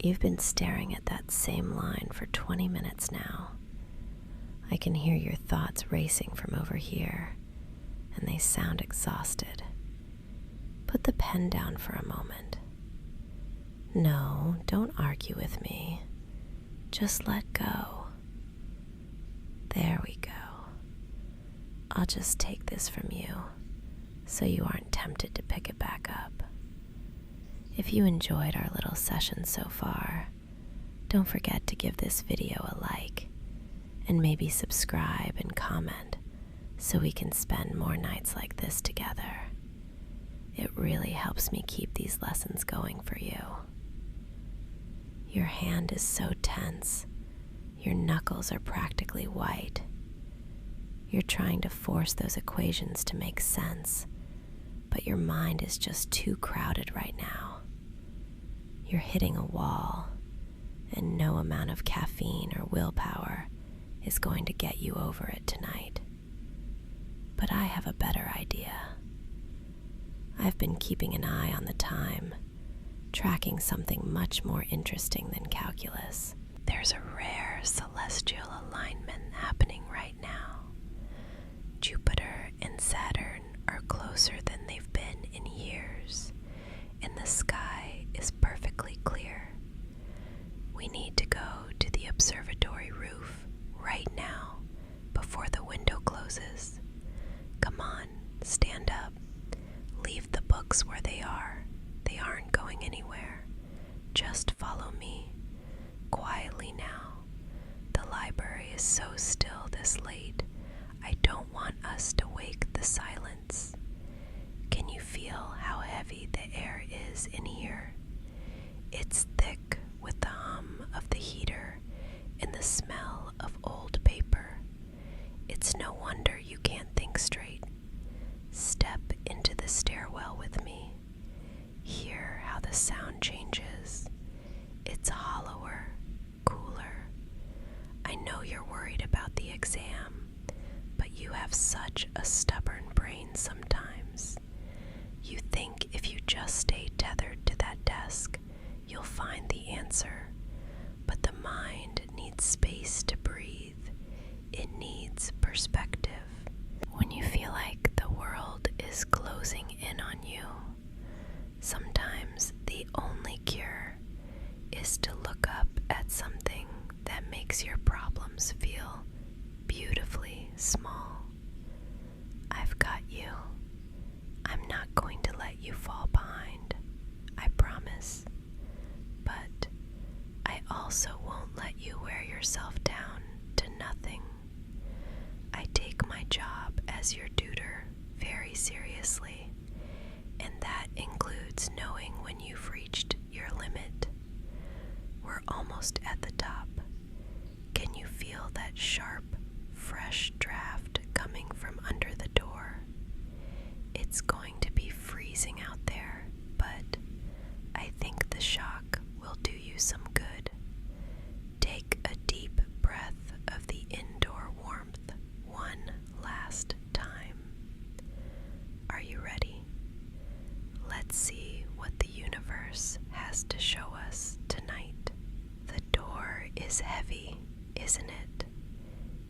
You've been staring at that same line for 20 minutes now. I can hear your thoughts racing from over here, and they sound exhausted. Put the pen down for a moment. No, don't argue with me. Just let go. There we go. I'll just take this from you, so you aren't tempted to pick it back up. If you enjoyed our little session so far, don't forget to give this video a like, and maybe subscribe and comment so we can spend more nights like this together. It really helps me keep these lessons going for you. Your hand is so tense, your knuckles are practically white. You're trying to force those equations to make sense, but your mind is just too crowded right now. You're hitting a wall, and no amount of caffeine or willpower is going to get you over it tonight. But I have a better idea. I've been keeping an eye on the time, tracking something much more interesting than calculus. There's a rare celestial alignment happening right now. Jupiter and Saturn are closer than they've been in years, and the sky is perfectly clear. We need to go to the observatory roof right now before the window closes. Come on, stand up. Leave the books where they are. They aren't going anywhere. Just follow me. Quietly now. The library is so still this late. I don't want us to wake the silence. Can you feel how heavy the air is in here? It's thick with the hum of the heater and the smell of old paper. It's no wonder you can't think straight. Step into the stairwell with me. Hear how the sound changes. It's hollower, cooler. I know you're worried about the exam, but you have such a stubborn brain sometimes. You think if you just stay tethered to that desk, you'll find the answer. But the mind needs space to breathe. It needs perspective. When you feel like the world is closing in on you, sometimes the only cure is to look up at something that makes your problems feel beautifully small. I've got you. I'm not going to let you fall behind, I promise. But I also won't let you wear yourself down to nothing. I take my job as your tutor very seriously, and that includes knowing when you've reached your limit. We're almost at the top. Can you feel that sharp, fresh draft coming from under the door? It's going to be freezing out there, but I think the shock will do you some good. Take a deep breath of the indoor warmth one last time. Are you ready? Let's see what the universe has to show us tonight. The door is heavy, isn't it?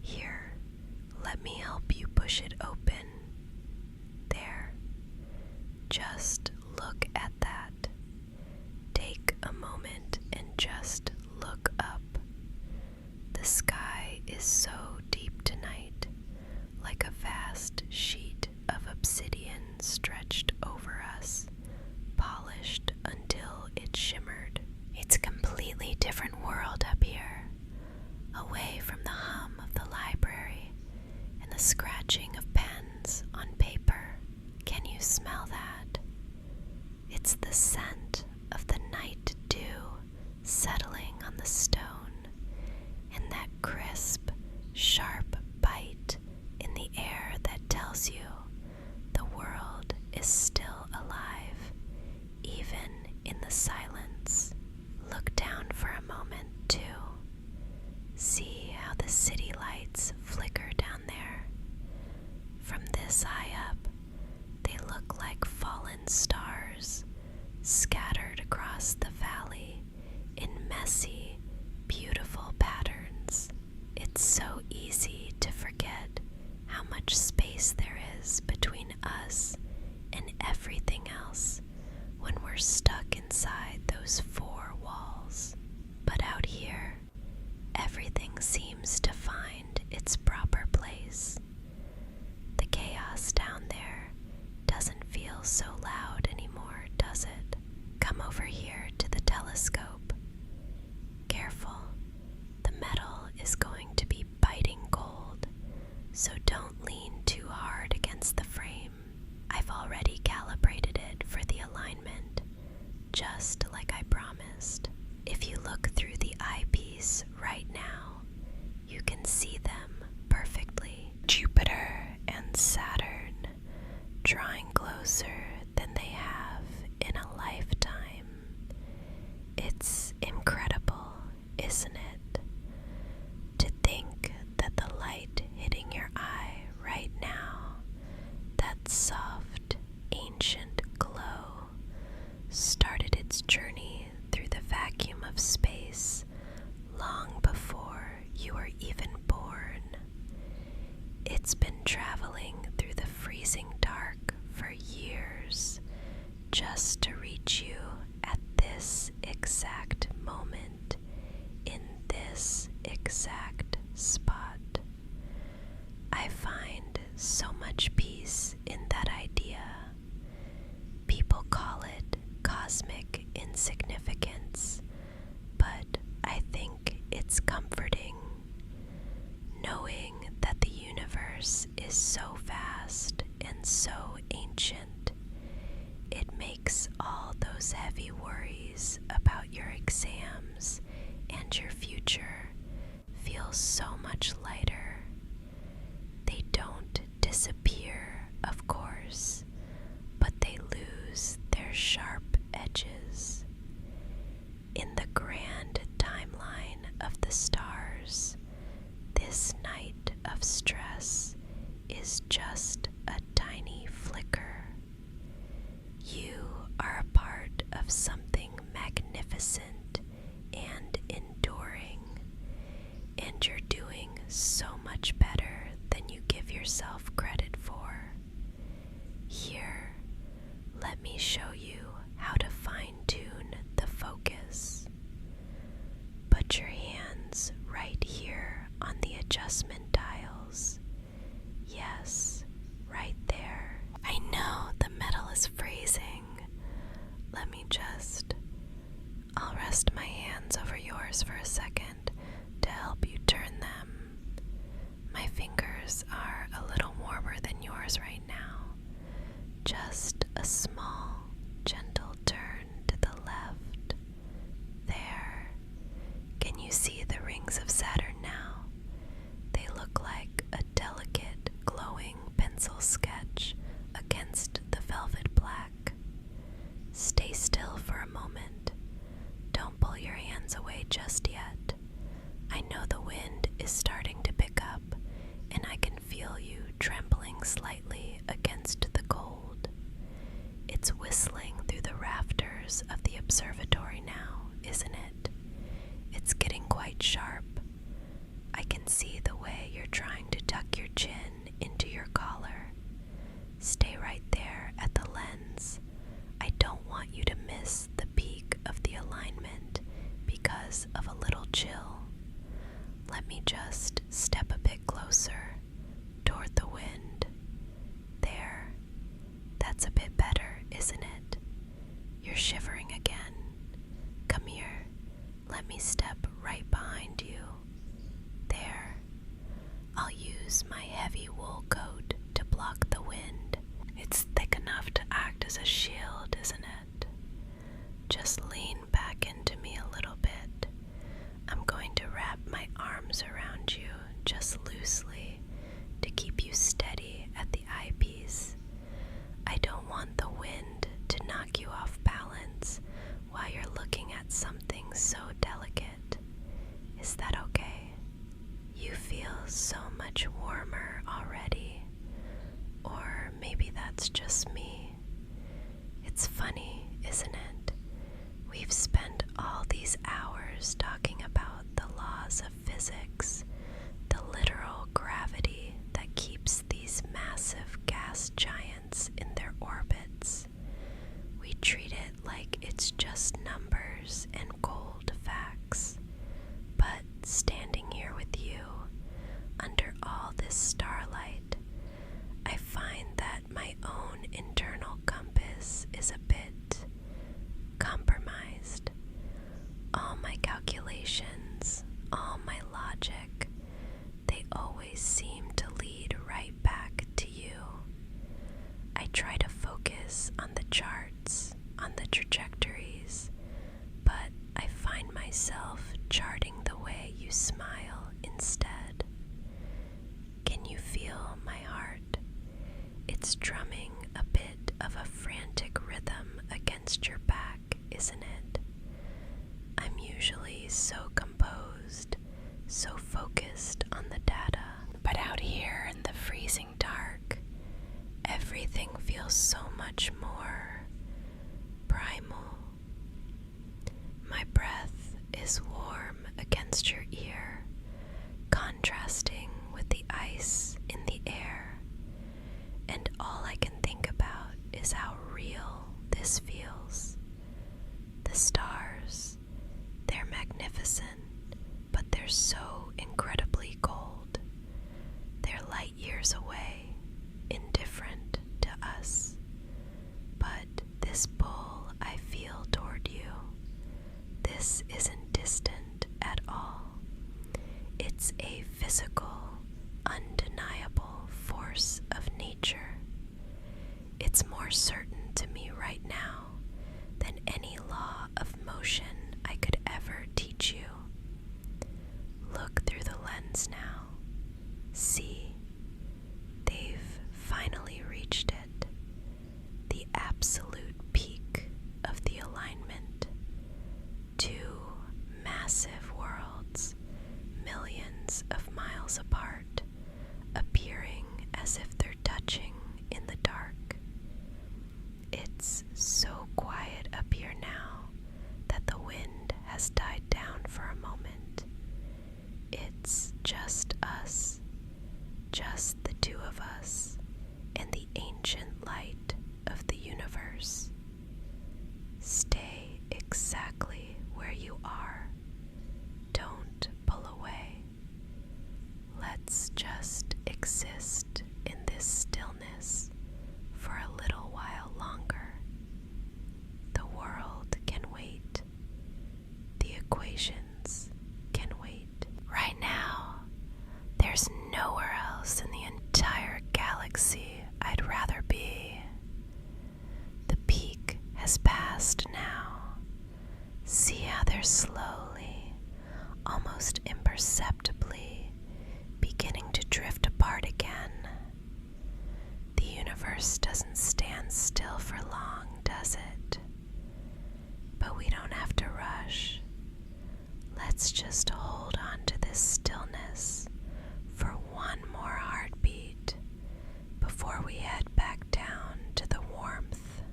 Here, let me help you push it open. There. Just look at that. Take a moment and just look up. The sky is so deep tonight, like a vast sheet of obsidian stretched over us, polished until it shimmered. It's a completely different world up here, away from the hum of the library and the scratching of pens on paper. Can you smell that? It's the scent of the night dew settling on the stone, and that crisp, sharp bite in the air that tells you the world is still alive, even in the silence. Look down for a moment, too. See how the city lights flicker down there. From this high up, they look like fallen stars scattered across the valley in telescope. Careful, the metal is going to be biting cold, so don't lean too hard against the frame. I've already calibrated it for the alignment, just like I promised. If you look through the eyepiece right now, you can see them perfectly. Jupiter and Saturn drawing closer than they have in a lifetime. It's incredible, isn't it? To think that the light hitting your eye right now, that soft, ancient glow, started its journey through the vacuum of space long before you were even born. It's been traveling through the freezing dark for years just to reach you at this exact moment, in this exact spot. I find so much peace in that idea. People call it cosmic insignificance, but I think it's comforting, knowing that the universe is so vast and so ancient. It makes all those heavy worries about your exams and your future feel so much lighter. They don't disappear, of course, but they lose their sharp edges. In the grand timeline of the stars, this night of stress is just a tiny flicker. You are a part of something magnificent and enduring, and you're doing so much better than you give yourself credit for. Here, let me show you how to fine-tune the focus. Put your hands right here on the adjustment dials. Yes, right there. I know the metal is freezing. Let me I'll rest my hands over yours for a second to help you turn them. My fingers are a little warmer than yours right now. Just a small, gentle turn to the left. There. Can you see the rings of Saturn now? They look like a delicate, glowing pencil sketch against the velvet black. Stay still for a moment. Don't pull your hands away just yet. I know the wind is starting to pick up, and I can feel you trembling slightly against the cold. It's whistling through the rafters of the observatory now, isn't it? It's getting quite sharp. I can see the way you're trying to tuck your chin into your collar. Stay right there at the lens. I don't want you to miss the peak of the alignment because of a little chill. Let me just step a bit closer toward the wind. There. That's a bit better, isn't it? You're shivering again. Come here. Let me step right behind you. There. I'll use my heavy wool coat to block the wind. It's thick enough to act as a shield, isn't it? Just lean back into me a little bit. I'm going to wrap my arms around you just loosely to keep you steady at the eyepiece. I don't want the wind to knock you off balance while you're looking at something so delicate. Is that okay? You feel so much warmer already. Or maybe that's just me. It's funny, isn't it? We've spent all these hours talking about the laws of physics, the literal gravity that keeps these massive gas giants in their orbits. We treat it like it's just numbers and cold facts. But standing here with you, under all this starlight, I find that my own internal compass is a bit compromised. myself charting the way you smile instead. Can you feel my heart? It's drumming a bit of a frantic rhythm against your back, isn't it? I'm usually so composed, so focused on the data, but out here in the freezing dark, everything feels so much more primal. My breath is warm against your ear, contrasting with the ice in the air, and all I can think about is how real this feels. The stars, they're magnificent, but they're so incredibly cold. They're light years away, indifferent to us. But this pull I feel toward you, this isn't distant at all. It's a physical, undeniable force of nature. It's more certain to me right now than any law of motion I could ever teach you. Look through the lens now. See, they've finally reached it. The absolute peak of the alignment. Two massive worlds, millions of miles apart, appearing as if they're touching in the dark. It's so quiet up here now that the wind has died down for a moment. It's just us, just the two of us, and the ancient light of the universe. Stay exactly where you are. Don't pull away. Let's just exist in this stillness for a little while longer. The world can wait. The equations can wait. Right now, there's nowhere else in the entire galaxy I'd rather be. The peak has passed now. See how they're slowly, almost imperceptibly, beginning to drift apart again. The universe doesn't stand still for long, does it? But we don't have to rush. Let's just hold on to this stillness for one more heartbeat before we head back down to the warmth.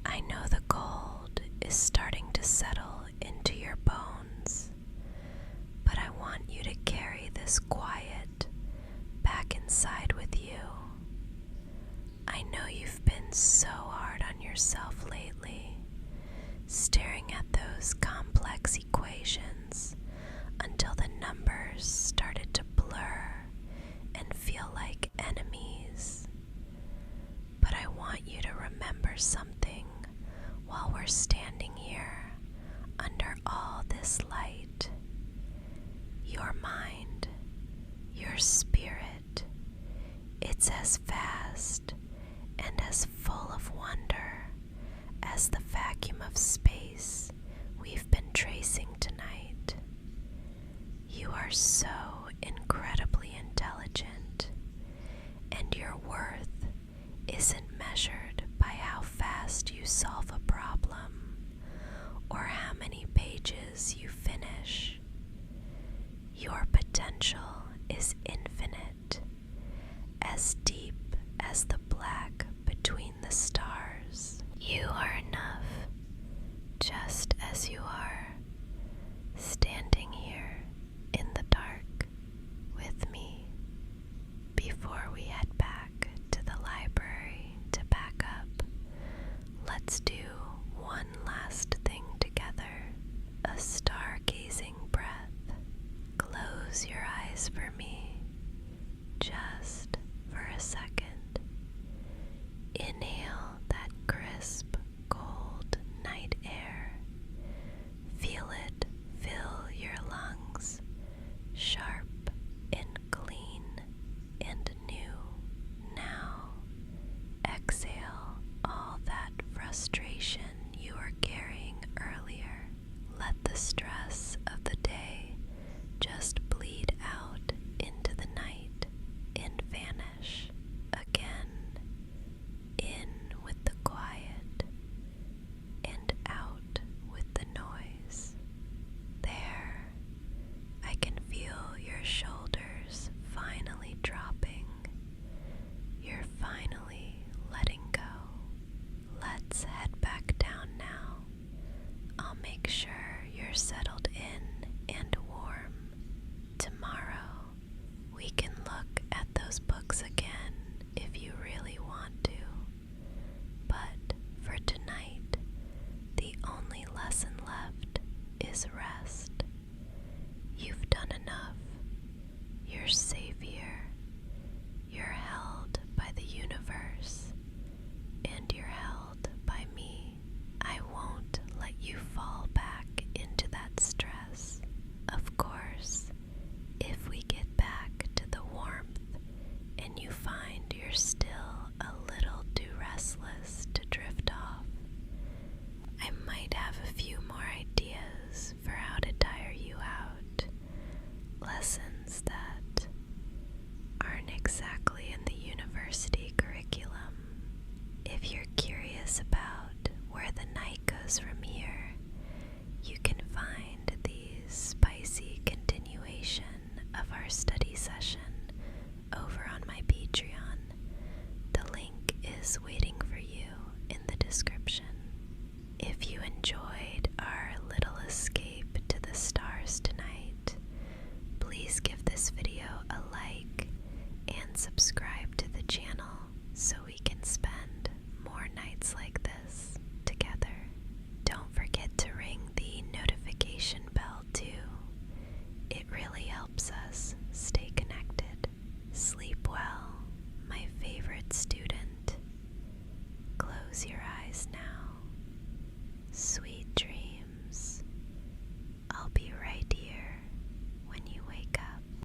I know the cold is starting to settle into your bones, but I want you to carry this quiet back inside with you. I know you've been so hard on yourself lately, staring at those complex equations until the numbers started to blur and feel like enemies. But I want you to remember something while we're standing here under all this light. Your mind, your spirit, it's as vast and as full of wonder as the vacuum of space we've been tracing tonight. You are so incredibly intelligent, and your worth isn't measured by how fast you solve a problem or how many pages you finish. Your potential is infinite, as deep as the black between the stars. You are enough, just as you are, standing here in the dark. is rest.